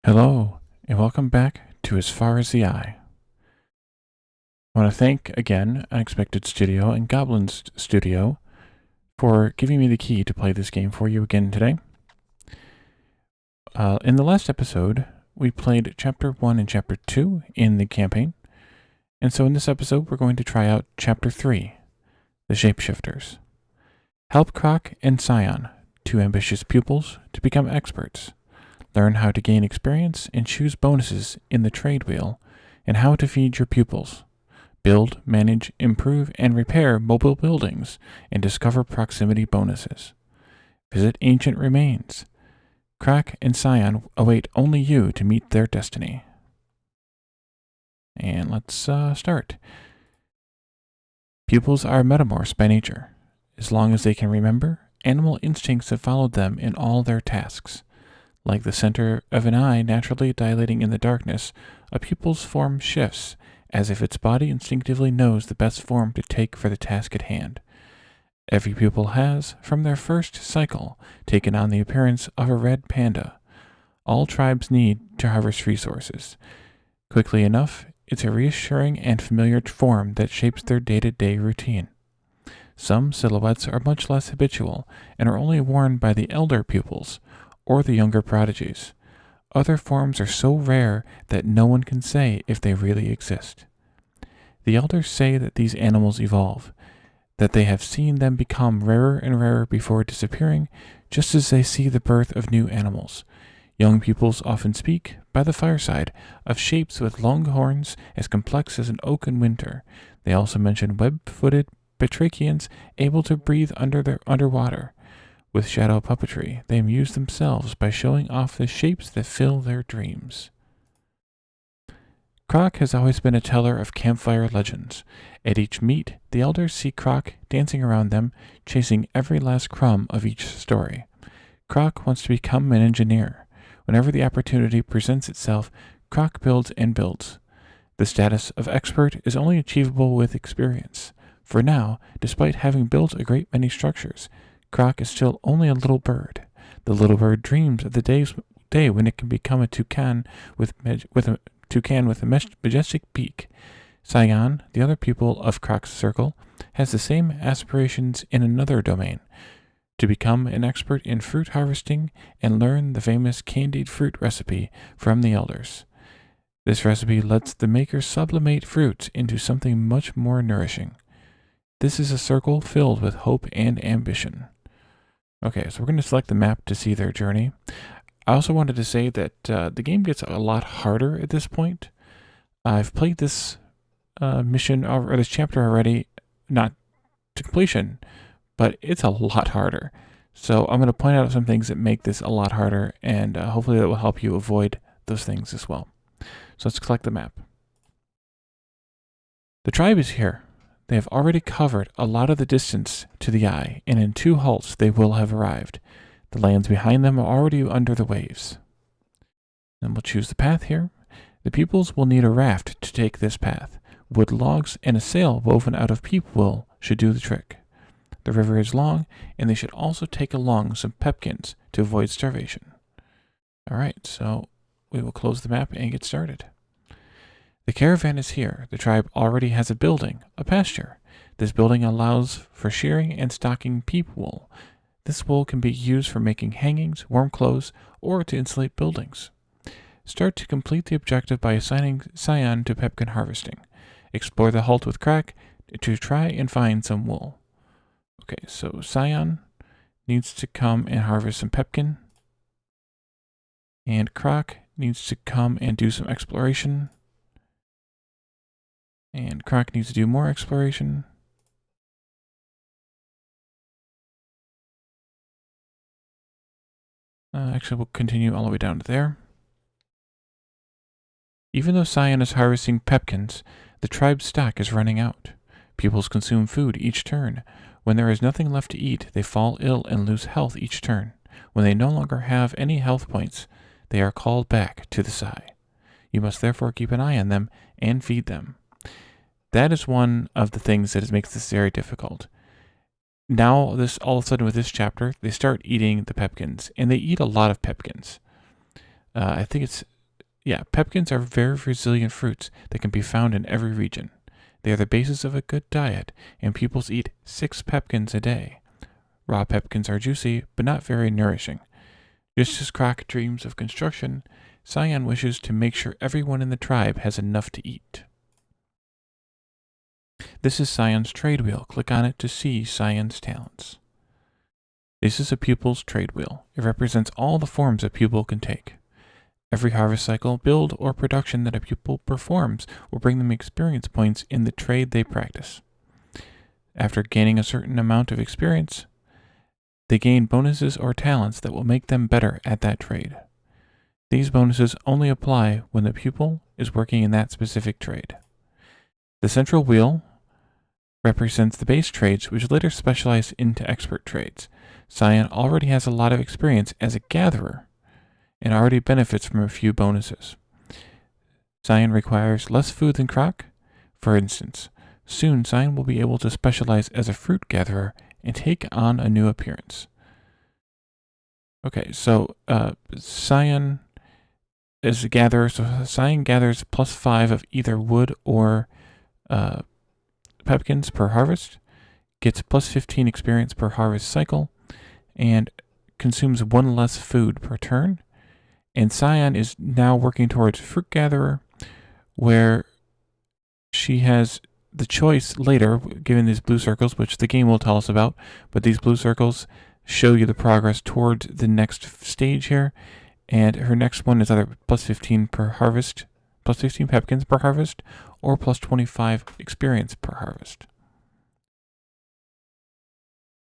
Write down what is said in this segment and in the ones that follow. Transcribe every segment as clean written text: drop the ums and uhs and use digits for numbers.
Hello, and welcome back to As Far as the Eye. I want to thank again Unexpected Studio and Goblins Studio for giving me the key to play this game for you again today. In the last episode, we played Chapter 1 and Chapter 2 in the campaign, and so in this episode, we're going to try out Chapter 3, The Shapeshifters. Help Croc and Scion, two ambitious pupils, to become experts. Learn how to gain experience and choose bonuses in the trade wheel, and how to feed your pupils. Build, manage, improve, and repair mobile buildings, and discover proximity bonuses. Visit ancient remains. Croc and Scion await only you to meet their destiny. And let's start. Pupils are metamorphs by nature. As long as they can remember, animal instincts have followed them in all their tasks. Like the center of an eye naturally dilating in the darkness, a pupil's form shifts, as if its body instinctively knows the best form to take for the task at hand. Every pupil has, from their first cycle, taken on the appearance of a red panda. All tribes need to harvest resources. Quickly enough, it's a reassuring and familiar form that shapes their day-to-day routine. Some silhouettes are much less habitual and are only worn by the elder pupils, or the younger prodigies. Other forms are so rare that no one can say if they really exist. The elders say that these animals evolve, that they have seen them become rarer and rarer before disappearing, just as they see the birth of new animals. Young pupils often speak, by the fireside, of shapes with long horns as complex as an oak in winter. They also mention web-footed batrachians able to breathe underwater. With shadow puppetry, they amuse themselves by showing off the shapes that fill their dreams. Croc has always been a teller of campfire legends. At each meet, the elders see Croc dancing around them, chasing every last crumb of each story. Croc wants to become an engineer. Whenever the opportunity presents itself, Croc builds and builds. The status of expert is only achievable with experience. For now, despite having built a great many structures, Croc is still only a little bird. The little bird dreams of the day when it can become a toucan with a majestic beak. Scion, the other pupil of Croc's circle, has the same aspirations in another domain, to become an expert in fruit harvesting and learn the famous candied fruit recipe from the elders. This recipe lets the maker sublimate fruits into something much more nourishing. This is a circle filled with hope and ambition. Okay, so we're going to select the map to see their journey. I also wanted to say that the game gets a lot harder at this point. I've played this mission or this chapter already, not to completion, but it's a lot harder. So I'm going to point out some things that make this a lot harder, and hopefully that will help you avoid those things as well. So let's select the map. The tribe is here. They have already covered a lot of the distance to the eye, and in 2 halts they will have arrived. The lands behind them are already under the waves. Then we'll choose the path here. The pupils will need a raft to take this path. Wood logs and a sail woven out of peep wool should do the trick. The river is long, and they should also take along some pepkins to avoid starvation. Alright, so we will close the map and get started. The caravan is here. The tribe already has a building, a pasture. This building allows for shearing and stocking peep wool. This wool can be used for making hangings, warm clothes, or to insulate buildings. Start to complete the objective by assigning Scion to pepkin harvesting. Explore the halt with Croc to try and find some wool. Okay, so Scion needs to come and harvest some pepkin. And Croc needs to come and do some exploration. And Croc needs to do more exploration. Actually, we'll continue all the way down to there. Even though Scion is harvesting pepkins, the tribe's stock is running out. Pupils consume food each turn. When there is nothing left to eat, they fall ill and lose health each turn. When they no longer have any health points, they are called back to the Sai. You must therefore keep an eye on them and feed them. That is one of the things that makes this very difficult. Now, all of a sudden with this chapter, they start eating the pepkins, and they eat a lot of pepkins. I think it's, yeah, pepkins are very resilient fruits that can be found in every region. They are the basis of a good diet, and pupils eat 6 pepkins a day. Raw pepkins are juicy, but not very nourishing. Just as Croc dreams of construction, Cyan wishes to make sure everyone in the tribe has enough to eat. This is Cyan's trade wheel. Click on it to see Cyan's talents. This is a pupil's trade wheel. It represents all the forms a pupil can take. Every harvest cycle, build, or production that a pupil performs will bring them experience points in the trade they practice. After gaining a certain amount of experience, they gain bonuses or talents that will make them better at that trade. These bonuses only apply when the pupil is working in that specific trade. The central wheel represents the base trades, which later specialize into expert trades. Cyan already has a lot of experience as a gatherer and already benefits from a few bonuses. Cyan requires less food than Croc. For instance, soon Cyan will be able to specialize as a fruit gatherer and take on a new appearance. Okay, so Cyan is a gatherer, so Cyan gathers +5 of either wood or pepkins per harvest, gets +15 experience per harvest cycle, and consumes 1 less food per turn. And Cyan is now working towards fruit gatherer, where she has the choice later, given these blue circles, which the game will tell us about, but these blue circles show you the progress towards the next stage here, and her next one is either +15 per harvest, +15 pepkins per harvest, or +25 experience per harvest.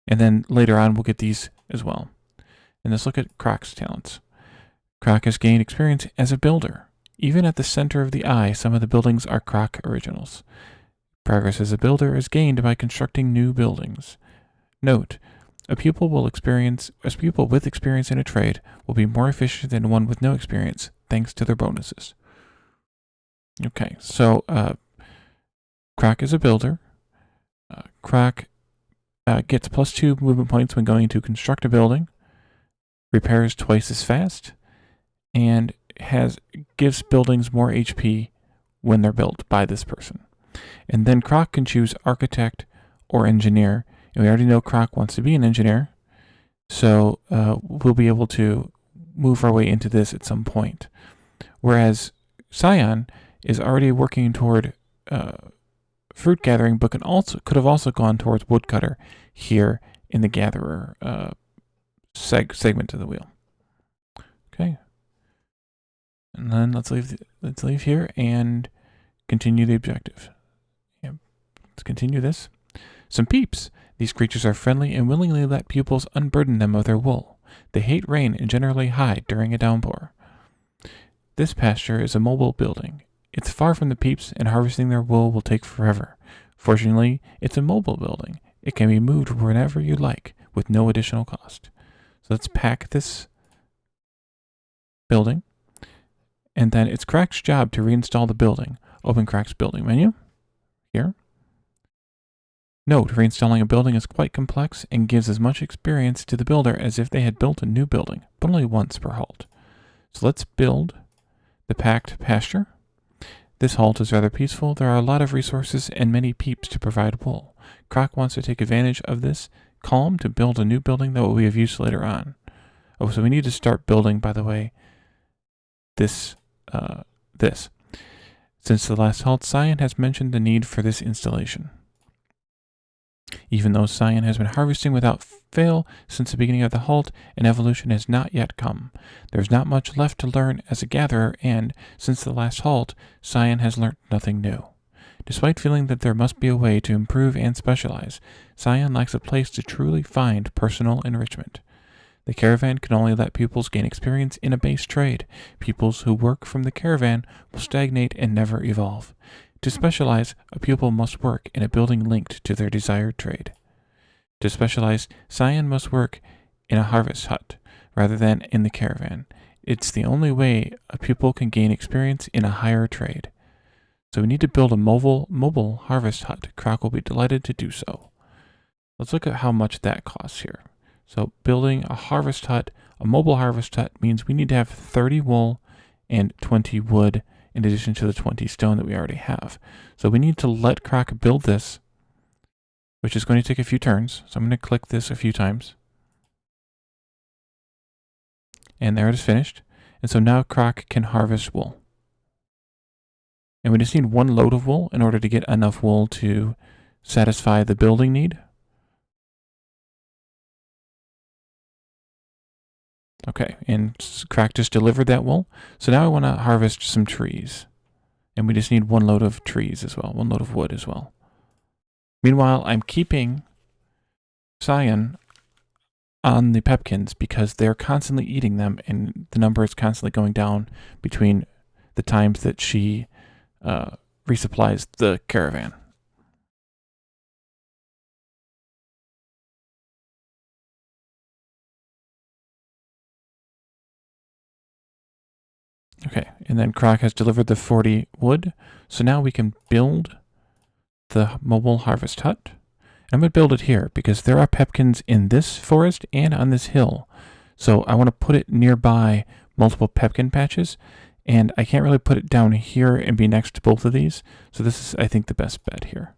And then later on, we'll get these as well. And let's look at Croc's talents. Croc has gained experience as a builder. Even at the center of the eye, some of the buildings are Croc originals. Progress as a builder is gained by constructing new buildings. Note, a pupil with experience in a trade will be more efficient than one with no experience, thanks to their bonuses. Okay, so Croc is a builder. Croc gets +2 movement points when going to construct a building, repairs twice as fast, and gives buildings more HP when they're built by this person. And then Croc can choose architect or engineer. And we already know Croc wants to be an engineer, so we'll be able to move our way into this at some point. Whereas Cyan is already working toward fruit gathering, but could have also gone towards woodcutter here in the gatherer segment of the wheel. Okay, and then let's leave here and continue the objective. Yeah, let's continue this. Some peeps. These creatures are friendly and willingly let pupils unburden them of their wool. They hate rain and generally hide during a downpour. This pasture is a mobile building. It's far from the peeps, and harvesting their wool will take forever. Fortunately, it's a mobile building. It can be moved whenever you like, with no additional cost. So let's pack this building, and then it's Croc's job to reinstall the building. Open Croc's building menu, here. Note, reinstalling a building is quite complex and gives as much experience to the builder as if they had built a new building, but only once per halt. So let's build the packed pasture. This halt is rather peaceful. There are a lot of resources and many peeps to provide wool. Croc wants to take advantage of this calm to build a new building that will be of use later on. Oh, so we need to start building, by the way, this. Since the last halt, Cyan has mentioned the need for this installation. Even though Cyan has been harvesting without fail since the beginning of the halt, an evolution has not yet come. There's not much left to learn as a gatherer, and, since the last halt, Cyan has learnt nothing new. Despite feeling that there must be a way to improve and specialize, Cyan lacks a place to truly find personal enrichment. The caravan can only let pupils gain experience in a base trade. Pupils who work from the caravan will stagnate and never evolve. To specialize, a pupil must work in a building linked to their desired trade. To specialize, Cyan must work in a harvest hut rather than in the caravan. It's the only way a pupil can gain experience in a higher trade. So we need to build a mobile harvest hut. Croc will be delighted to do so. Let's look at how much that costs here. So building a harvest hut A mobile harvest hut means we need to have 30 wool and 20 wood in addition to the 20 stone that we already have. So we need to let Croc build this, which is going to take a few turns. So I'm going to click this a few times. And there it is finished. And so now Croc can harvest wool. And we just need one load of wool in order to get enough wool to satisfy the building need. Okay, and Croc just delivered that wool. So now I want to harvest some trees. And we just need one load of trees as well, one load of wood as well. Meanwhile, I'm keeping Cyan on the pepkins because they're constantly eating them, and the number is constantly going down between the times that she resupplies the caravan. Okay, and then Croc has delivered the 40 wood, so now we can build the mobile harvest hut. I'm going to build it here because there are pepkins in this forest and on this hill. So I want to put it nearby multiple pepkin patches, and I can't really put it down here and be next to both of these. So this is, I think, the best bet here.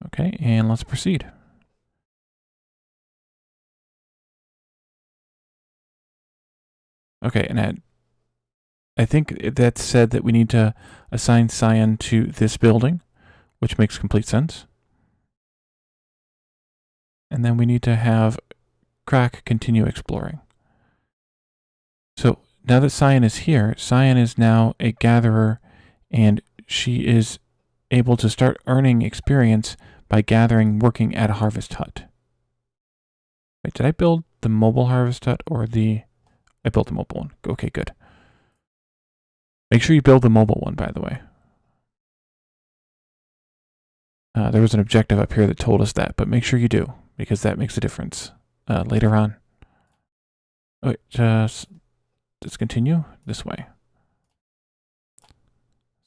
Okay, and let's proceed. Okay, and I think that said that we need to assign Cyan to this building, which makes complete sense. And then we need to have Croc continue exploring. So now that Cyan is here, Cyan is now a gatherer, and she is able to start earning experience by gathering, working at a harvest hut. Wait, did I build the mobile harvest hut or the... I built the mobile one. Okay, good. Make sure you build the mobile one, by the way. There was an objective up here that told us that, but make sure you do, because that makes a difference later on. Wait, let's continue this way.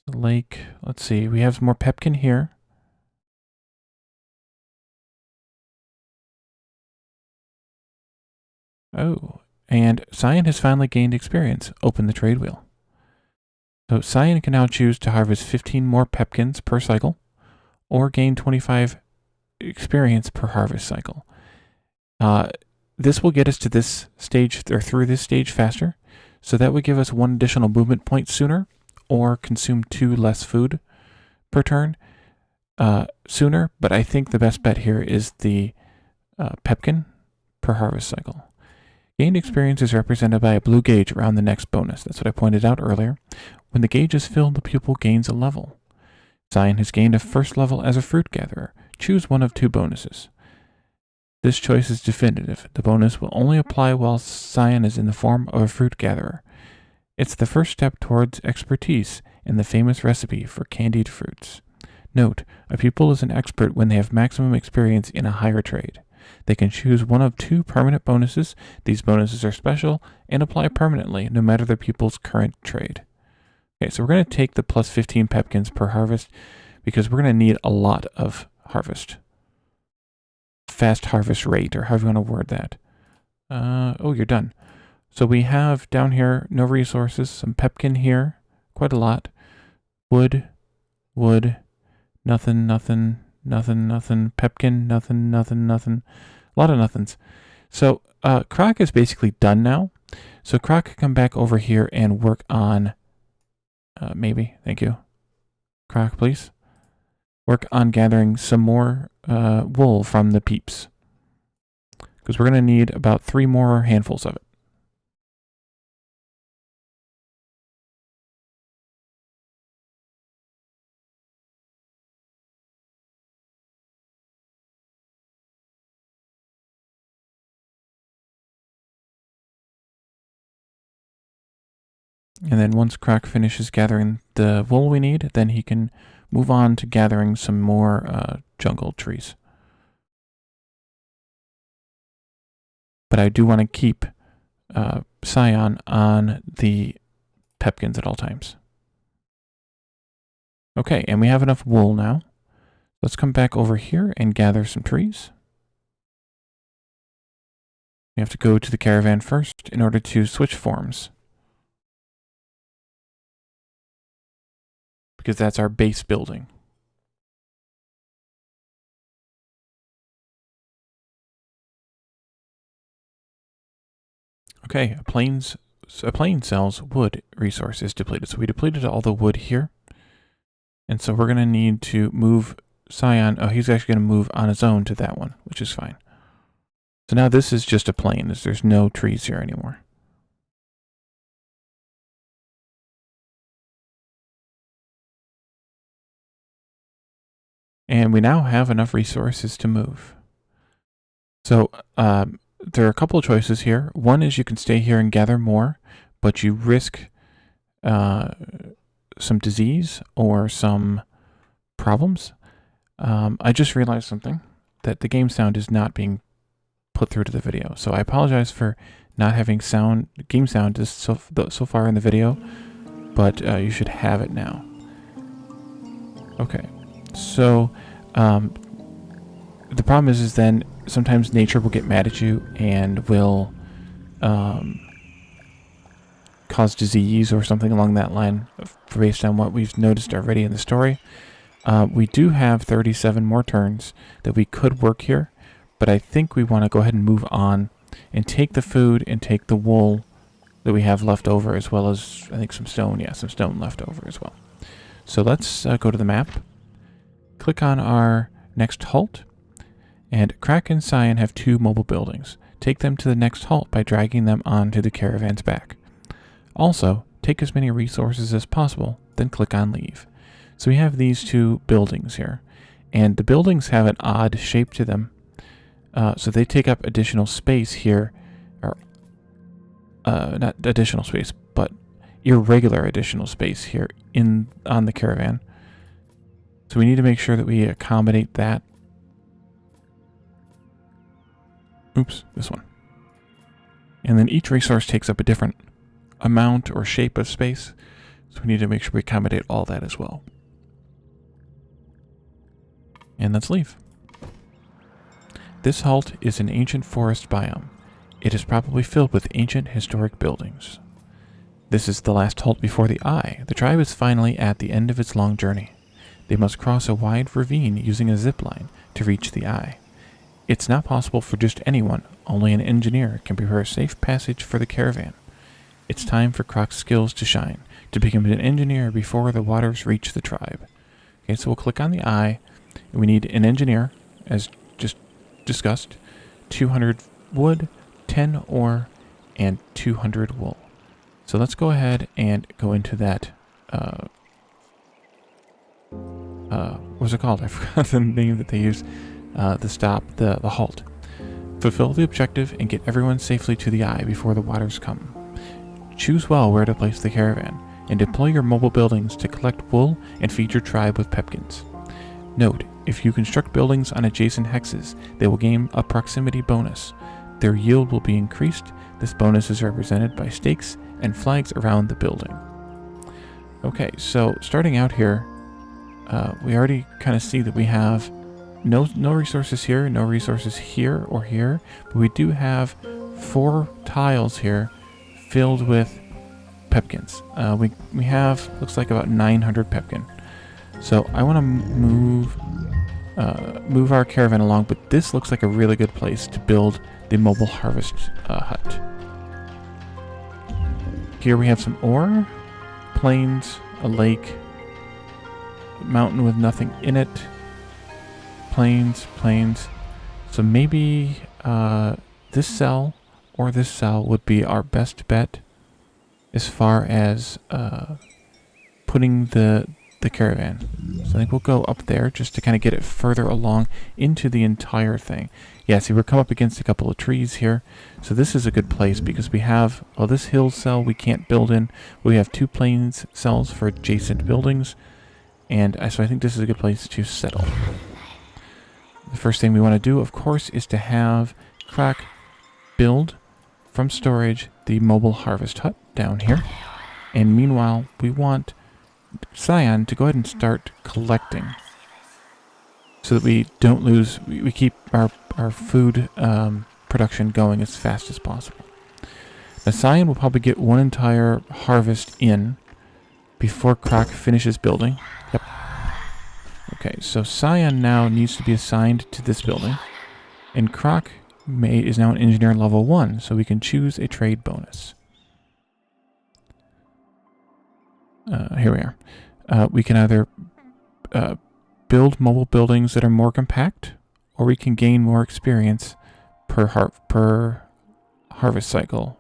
The lake, let's see, we have some more pepkin here. Oh, and Cyan has finally gained experience. Open the trade wheel. So Cyan can now choose to harvest 15 more pepkins per cycle, or gain 25 experience per harvest cycle. This will get us to this stage, or through this stage faster, so that would give us 1 additional movement point sooner, or consume 2 less food per turn sooner, but I think the best bet here is the pepkin per harvest cycle. Gained experience is represented by a blue gauge around the next bonus. That's what I pointed out earlier. When the gauge is filled, the pupil gains a level. Cyan has gained a first level as a fruit gatherer. Choose one of 2 bonuses. This choice is definitive. The bonus will only apply while Cyan is in the form of a fruit gatherer. It's the first step towards expertise in the famous recipe for candied fruits. Note, a pupil is an expert when they have maximum experience in a higher trade. They can choose one of 2 permanent bonuses. These bonuses are special and apply permanently, no matter the pupil's current trade. Okay, so we're going to take the plus 15 pepkins per harvest because we're going to need a lot of harvest. Fast harvest rate, or however you want to word that. Oh, you're done. So we have down here no resources, some pepkin here, quite a lot. Wood, nothing, pepkin, nothing. A lot of nothings. So Croc is basically done now. So Croc can come back over here and work on, maybe, thank you. Croc, please. Work on gathering some more wool from the peeps. Because we're going to need about 3 more handfuls of it. And then once Croc finishes gathering the wool we need, then he can move on to gathering some more jungle trees. But I do want to keep Cyan on the pepkins at all times. Okay, and we have enough wool now. Let's come back over here and gather some trees. We have to go to the caravan first in order to switch forms, because that's our base building. Okay, a plane sells wood resources depleted. So we depleted all the wood here. And so we're going to need to move Cyan. Oh, he's actually going to move on his own to that one, which is fine. So now this is just a plain, as there's no trees here anymore. And we now have enough resources to move. So there are a couple of choices here. One is you can stay here and gather more, but you risk some disease or some problems. I just realized something, that the game sound is not being put through to the video. So I apologize for not having game sound so far in the video, but you should have it now. Okay, so the problem is then sometimes nature will get mad at you and will cause disease or something along that line based on what we've noticed already in the story. We do have 37 more turns that we could work here, but I think we want to go ahead and move on and take the food and take the wool that we have left over, as well as, I think, some stone. Yeah, some stone left over as well. So let's go to the map, click on our next halt, and Croc and Cyan have 2 mobile buildings. Take them to the next halt by dragging them onto the caravan's back. Also, take as many resources as possible, then click on leave. So we have these 2 buildings here, and the buildings have an odd shape to them. So they take up additional space here, or not additional space, but irregular additional space here on the caravan. So we need to make sure that we accommodate that. Oops, this one. And then each resource takes up a different amount or shape of space, so we need to make sure we accommodate all that as well. And let's leave. This halt is an ancient forest biome. It is probably filled with ancient historic buildings. This is the last halt before the Eye. The tribe is finally at the end of its long journey. They must cross a wide ravine using a zip line to reach the Eye. It's not possible for just anyone. Only an engineer can prepare a safe passage for the caravan. It's time for Croc's skills to shine, to become an engineer before the waters reach the tribe. Okay, so we'll click on the Eye. We need an engineer, as just discussed, 200 wood, 10 ore, and 200 wool. So let's go ahead and go into that, what's it called? I forgot the name that they use, the halt. Fulfill the objective and get everyone safely to the Eye before the waters come. Choose well where to place the caravan, and deploy your mobile buildings to collect wool and feed your tribe with pepkins. Note, if you construct buildings on adjacent hexes, they will gain a proximity bonus. Their yield will be increased. This bonus is represented by stakes and flags around the building. Okay, so starting out here, we already kind of see that we have no resources here, no resources here or here, but we do have 4 tiles here filled with pepkins. We have, looks like about 900 pepkin. So I want to move our caravan along, but this looks like a really good place to build the mobile harvest hut. Here we have some ore, plains, a lake, a mountain with nothing in it, plains. So maybe this cell or this cell would be our best bet as far as putting the caravan. So I think we'll go up there just to kind of get it further along into the entire thing. Yeah, see, we're coming up against a couple of trees here. So this is a good place because we have, well, this hill cell we can't build in. We have 2 plains cells for adjacent buildings. And so I think this is a good place to settle. The first thing we want to do, of course, is to have Croc build from storage the mobile harvest hut down here. And meanwhile, we want Cyan to go ahead and start collecting so that we don't lose, we keep our food production going as fast as possible. Now, Cyan will probably get one entire harvest in before Croc finishes building. Yep. Okay, so Cyan now needs to be assigned to this building. And Croc is now an engineer level 1, so we can choose a trade bonus. Here we are. We can either build mobile buildings that are more compact, or we can gain more experience per harvest cycle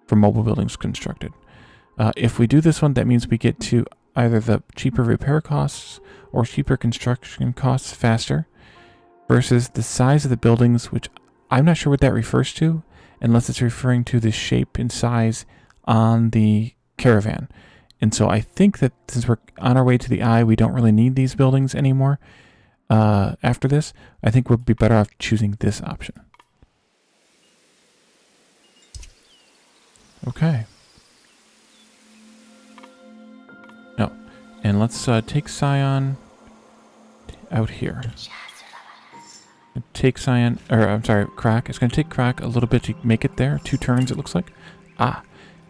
for mobile buildings constructed. If we do this one, that means we get to either the cheaper repair costs or cheaper construction costs faster, versus the size of the buildings, which I'm not sure what that refers to, unless it's referring to the shape and size on the caravan. And so I think that since we're on our way to the eye, we don't really need these buildings anymore. After this, I think we'll be better off choosing this option. Okay. No. And let's take Cyan out here. Take Cyan, or I'm sorry, Croc. It's going to take Croc a little bit to make it there. 2 turns, it looks like.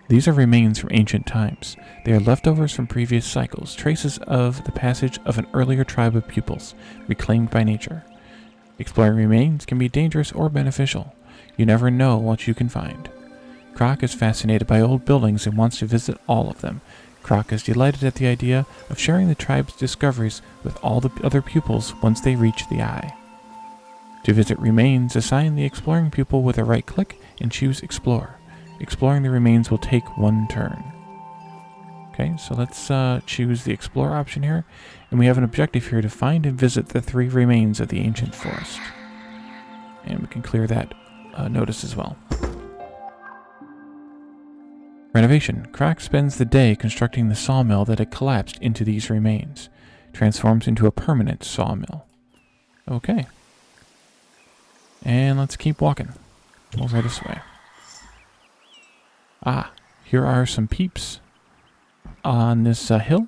These are remains from ancient times. They are leftovers from previous cycles, traces of the passage of an earlier tribe of pupils, reclaimed by nature. Exploring remains can be dangerous or beneficial. You never know what you can find. Croc is fascinated by old buildings and wants to visit all of them. Croc is delighted at the idea of sharing the tribe's discoveries with all the other pupils once they reach the eye. To visit remains, assign the exploring pupil with a right click and choose Explore. Exploring the remains will take 1 turn. Okay, so let's choose the Explore option here. And we have an objective here to find and visit the 3 remains of the ancient forest. And we can clear that notice as well. Renovation. Croc spends the day constructing the sawmill that had collapsed into these remains. Transforms into a permanent sawmill. Okay. And let's keep walking. Over this way. Here are some peeps on this hill.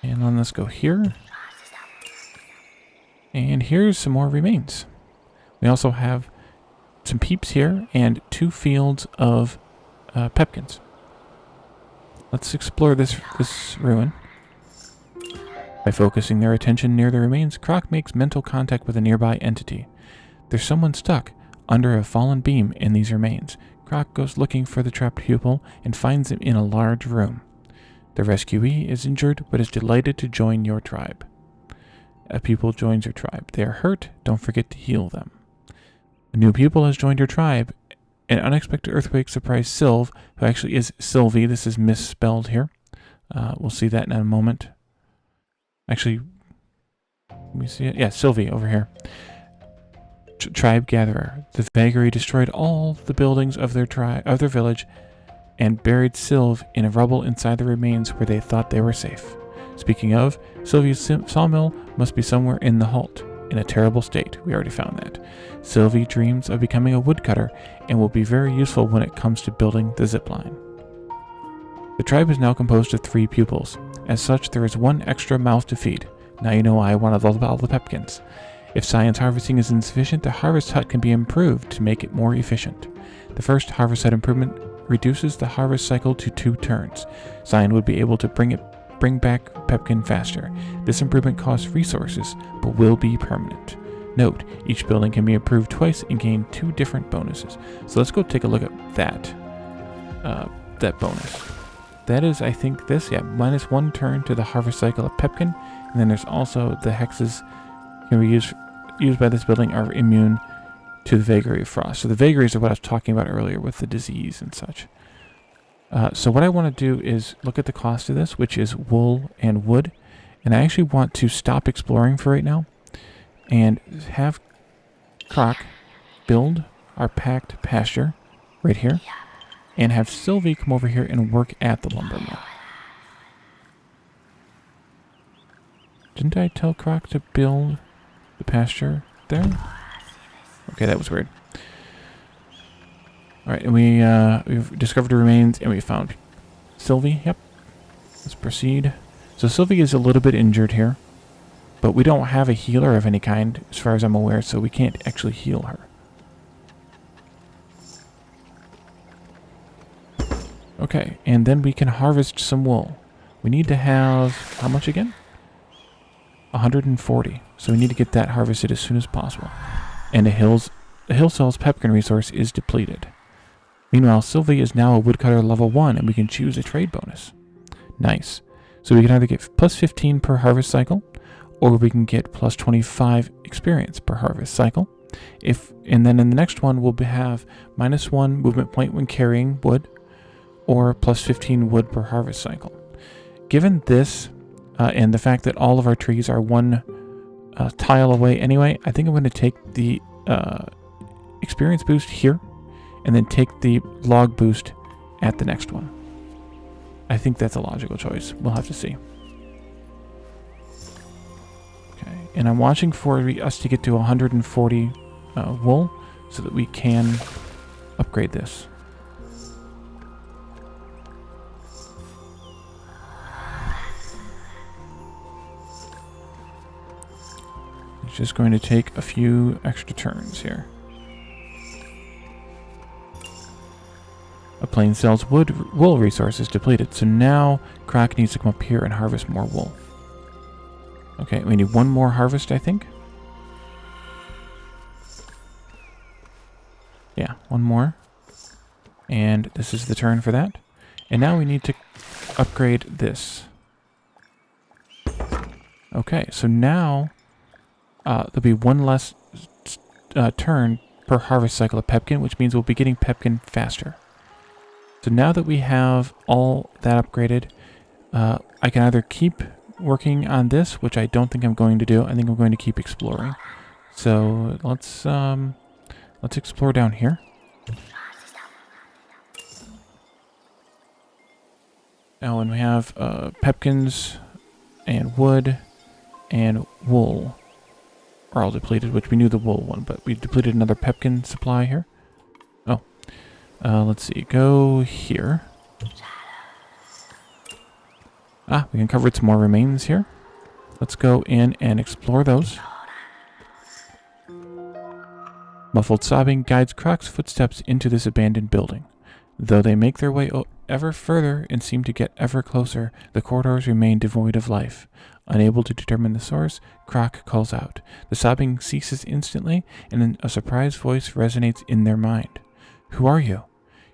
And then let's go here. And here's some more remains. We also have some peeps here and 2 fields of pepkins. Let's explore this ruin. By focusing their attention near the remains, Croc makes mental contact with a nearby entity. There's someone stuck under a fallen beam in these remains. Croc goes looking for the trapped pupil and finds him in a large room. The rescuee is injured but is delighted to join your tribe. A pupil joins your tribe. They are hurt. Don't forget to heal them. A new pupil has joined your tribe. An unexpected earthquake surprised Sylve, who actually is Sylvie. This is misspelled here. We'll see that in a moment. Actually, let me see it. Yeah, Sylvie over here. Tribe gatherer. The vagary destroyed all the buildings of their village and buried Sylve in a rubble inside the remains where they thought they were safe. Speaking of, Sylvie's sawmill must be somewhere in the Halt, in a terrible state. We already found that. Sylvie dreams of becoming a woodcutter and will be very useful when it comes to building the zipline. The tribe is now composed of 3 pupils. As such, there is 1 extra mouth to feed. Now you know why I wanted all the pepkins. If science harvesting is insufficient, the harvest hut can be improved to make it more efficient. The first harvest hut improvement reduces the harvest cycle to 2 turns. Cyan would be able to bring back pepkin faster. This improvement costs resources, but will be permanent. Note, each building can be improved twice and gain 2 different bonuses. So let's go take a look at that bonus. That is, I think, this, minus 1 turn to the harvest cycle of pepkin, and then there's also the hexes can be used by this building are immune to the vagary of frost. So the vagaries are what I was talking about earlier with the disease and such. So what I want to do is look at the cost of this, which is wool and wood. And I actually want to stop exploring for right now and have Croc build our packed pasture right here and have Sylvie come over here and work at the lumber mill. Didn't I tell Croc to build the pasture there? Okay, that was weird. Alright, and we've discovered the remains and we found Sylvie. Yep. Let's proceed. So Sylvie is a little bit injured here, But we don't have a healer of any kind, as far as I'm aware, so we can't actually heal her. Okay, and then we can harvest some wool. We need to have, how much again? 140. So we need to get that harvested as soon as possible. And the Hillcell's pepkin resource is depleted. Meanwhile, Sylvie is now a woodcutter level 1, and we can choose a trade bonus. Nice. So we can either get plus 15 per harvest cycle, or we can get plus 25 experience per harvest cycle. And then in the next one, we'll have -1 movement point when carrying wood, or plus 15 wood per harvest cycle. Given this, and the fact that all of our trees are one tile away anyway, I think I'm going to take the experience boost here, and then take the log boost at the next one. I think that's a logical choice. We'll have to see. Okay, and I'm watching for us to get to 140 wool, so that we can upgrade this. It's just going to take a few extra turns here. A plane sells wool resources depleted, so now Croc needs to come up here and harvest more wool. Okay, we need one more harvest, I think. Yeah, one more. And this is the turn for that. And now we need to upgrade this. Okay, so now there'll be one less turn per harvest cycle of pepkin, which means we'll be getting pepkin faster. So now that we have all that upgraded, I can either keep working on this, which I don't think I'm going to do. I think I'm going to keep exploring. So let's explore down here. Now, when we have pepkins and wood and wool are all depleted, which we knew the wool one, but we depleted another pepkin supply here. Oh. Let's see, go here. Ah, we uncovered some more remains here. Let's go in and explore those. Muffled sobbing guides Croc's footsteps into this abandoned building. Though they make their way ever further and seem to get ever closer, the corridors remain devoid of life. Unable to determine the source, Croc calls out. The sobbing ceases instantly, and then a surprised voice resonates in their mind. Who are you?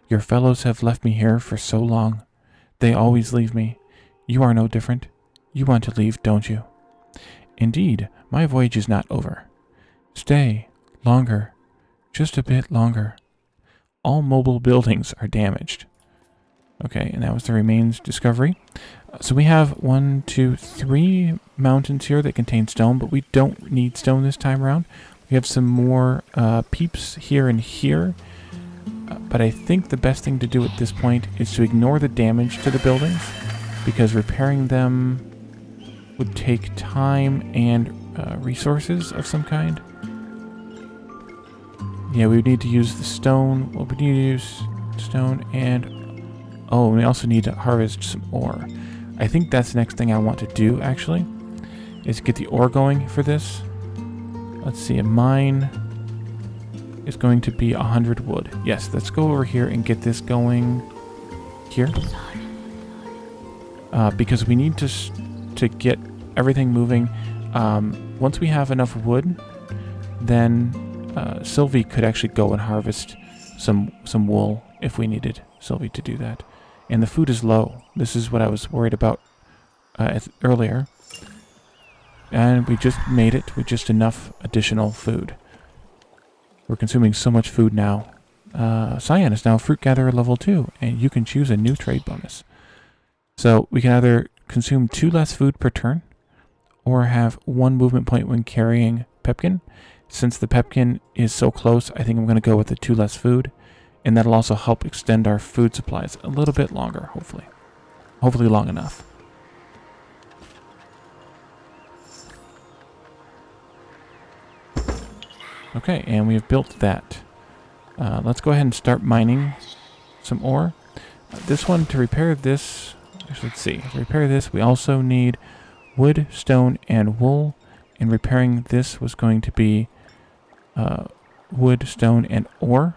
Your fellows have left me here for so long. They always leave me. You are no different. You want to leave, don't you? Indeed, my voyage is not over. Stay. Longer. Just a bit longer. All mobile buildings are damaged. Okay, and that was the remains discovery. So we have 1, 2, 3 mountains here that contain stone, but we don't need stone this time around. We have some more peeps here and here. But I think the best thing to do at this point is to ignore the damage to the buildings, because repairing them would take time and resources of some kind. Yeah, we would need to use the stone. Well, we need to use stone and... Oh, we also need to harvest some ore. I think that's the next thing I want to do, actually, is get the ore going for this. Let's see, a mine is going to be 100 wood. Yes, let's go over here and get this going here. Because we need to get everything moving. Once we have enough wood, then Sylvie could actually go and harvest some wool if we needed Sylvie to do that. And the food is low. This is what I was worried about earlier. And we just made it with just enough additional food. We're consuming so much food now. Cyan is now Fruit Gatherer level 2, and you can choose a new trade bonus. So we can either consume 2 less food per turn, or have 1 movement point when carrying Pepkin. Since the Pepkin is so close, I think I'm going to go with the 2 less food, and that'll also help extend our food supplies a little bit longer, hopefully. Hopefully long enough. Okay, and we have built that. Let's go ahead and start mining some ore. This one, to repair this, actually, let's see. To repair this, we also need wood, stone, and wool. and repairing this was going to be wood, stone, and ore.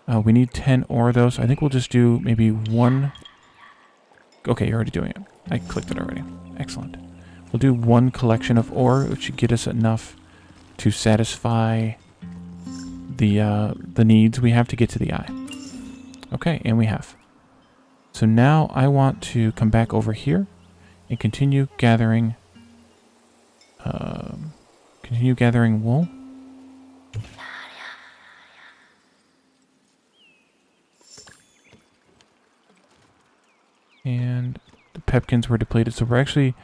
We need 10 ore though, so I think we'll just do maybe one. Okay, you're already doing it. I clicked it already. Excellent. We'll do one collection of ore, which should get us enough to satisfy the needs we have to get to the eye. Okay, and we have. So now I want to come back over here and continue gathering wool. And the pepkins were depleted, so we're actually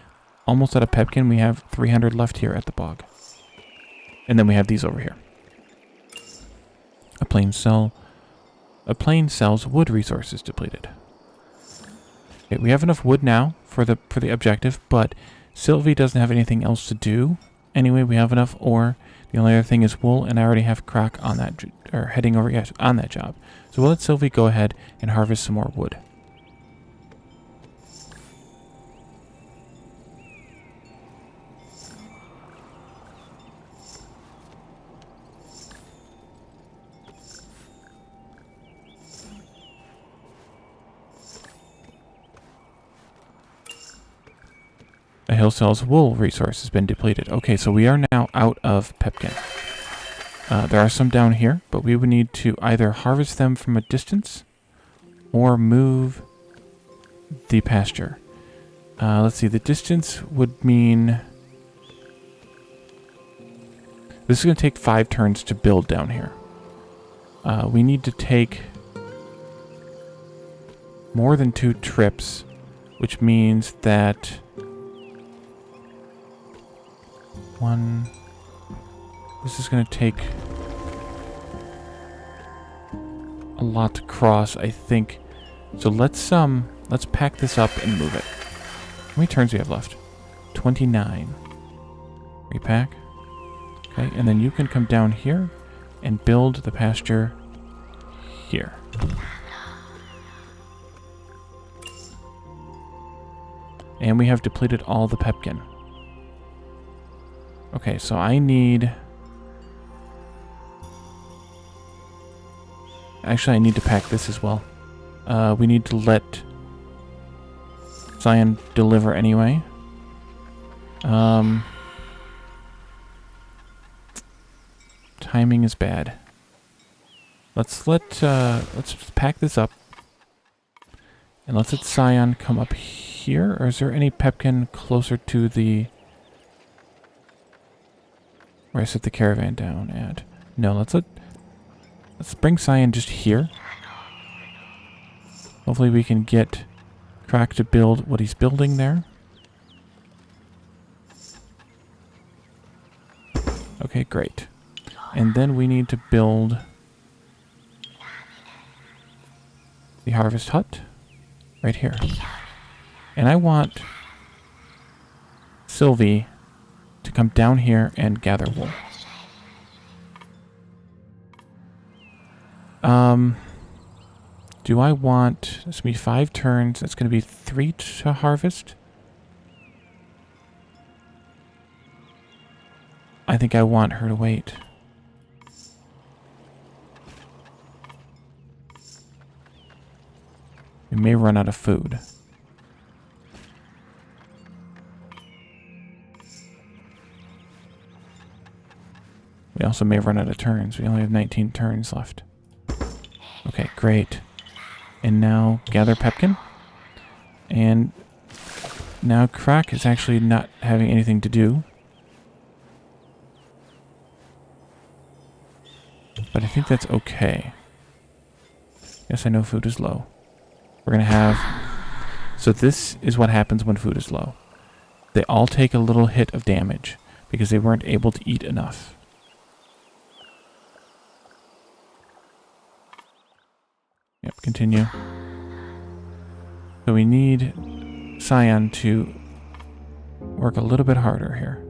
almost out of pepkin. We have 300 left here at the bog. And then we have these over here. A plain sells wood resources depleted. Okay, we have enough wood now for the objective, but Sylvie doesn't have anything else to do. Anyway, we have enough ore. The only other thing is wool, and I already have Croc on that, or heading over, yes, on that job. So we'll let Sylvie go ahead and harvest some more wood. A hill sells wool resource has been depleted. Okay, so we are now out of pepkin. There are some down here, but we would need to either harvest them from a distance or move the pasture. Let's see, the distance would mean... This is going to take 5 turns to build down here. We need to take more than 2 trips, which means that... This is going to take a lot to cross, I think. So let's pack this up and move it. How many turns do we have left? 29. Repack. Okay, and then you can come down here and build the pasture here. And we have depleted all the pepkin. Okay, so I need... Actually, I need to pack this as well. We need to let Cyan deliver anyway. Timing is bad. Let's pack this up. And let's let Cyan come up here. Or is there any pepkin closer to the... where I set the caravan down at? No, let's bring Cyan just here. Hopefully we can get Croc to build what he's building there. Okay, great. And then we need to build the harvest hut right here. And I want Sylvie to come down here and gather wool. Do I want... This will be 5 turns. That's going to be 3 to harvest. I think I want her to wait. We may run out of food. We also may run out of turns. We only have 19 turns left. Okay, great. And now gather pepkin. And now Croc is actually not having anything to do. But I think that's okay. Yes, I know food is low. We're going to have... So this is what happens when food is low. They all take a little hit of damage because they weren't able to eat enough. Yep, continue. So we need Cyan to work a little bit harder here.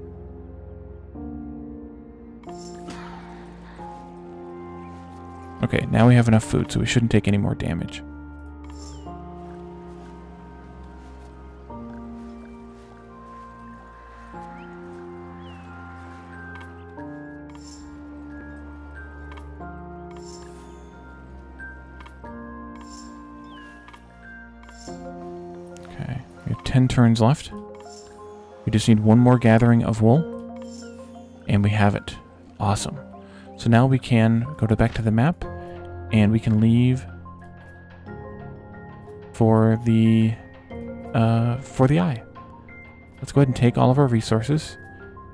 Okay, now we have enough food, so we shouldn't take any more damage. Okay, we have 10 turns left. We just need one more gathering of wool, and we have it. Awesome. So now we can go back to the map, and we can leave for the eye. Let's go ahead and take all of our resources,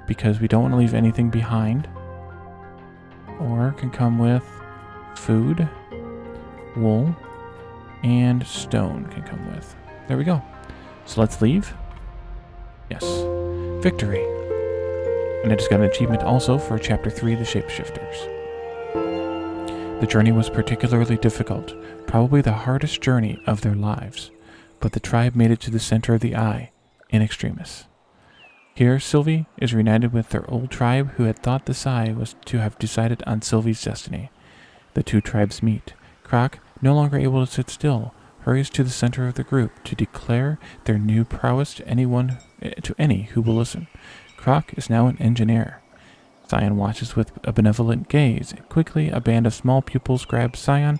because we don't want to leave anything behind. Or can come with food, wool, and stone can come with. There we go. So let's leave. Yes. Victory. And I just got an achievement also for Chapter 3, The Shapeshifters. The journey was particularly difficult, probably the hardest journey of their lives, but the tribe made it to the center of the eye, in extremis. Here, Sylvie is reunited with their old tribe who had thought the Sai was to have decided on Sylvie's destiny. The two tribes meet. Croc, no longer able to sit still, hurries to the center of the group to declare their new prowess to any who will listen. Croc is now an engineer. Scion watches with a benevolent gaze. Quickly, a band of small pupils grab Scion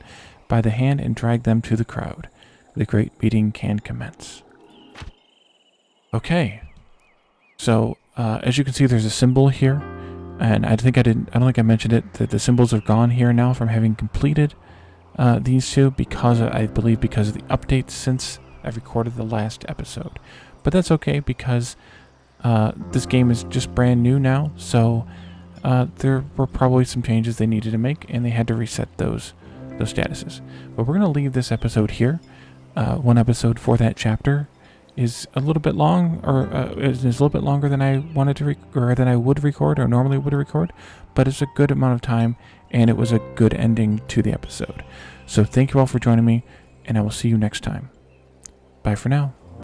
by the hand and drag them to the crowd. The great meeting can commence. Okay. So, as you can see, there's a symbol here, and I don't think I mentioned it, that the symbols have gone here now from having completed these two, because of the updates since I recorded the last episode. But that's okay, because this game is just brand new now, so there were probably some changes they needed to make, and they had to reset those statuses. But we're going to leave this episode here. One episode for that chapter is a little bit long, or is a little bit longer than I wanted to than I would record, or normally would record, but it's a good amount of time, and it was a good ending to the episode. So thank you all for joining me, and I will see you next time. Bye for now.